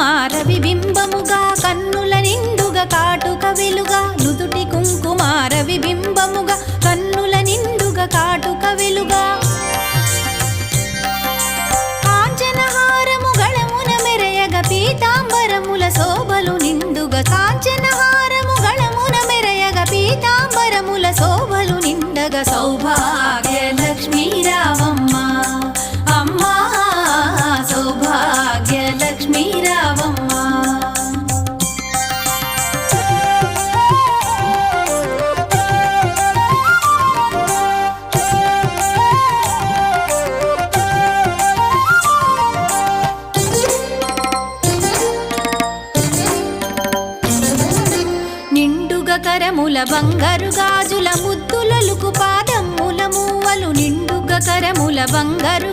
కుంకుమారవి బింబముగా కన్నుల నిండుగా కాటుక వెలుగా నుదుటి కుంకుమారవి బింబముగా కన్నుల నిండుగా కాటుక వెలుగా కాంచనహారము గళమున మెరయగ పీతాంబరముల శోభలు నిండుగా కాంచనహారము గళమున మెరయగ పీతాంబరముల శోభలు నిండగా సౌభాగ్య లక్ష్మీ రావమ్మ అమ్మా సౌభాగ్య లక్ష్మీ రావమ్మ నిండుగా కరముల బంగారు గాజుల ముద్దులలుకు పాదముల మూవలు నిండుగా కరముల బంగారు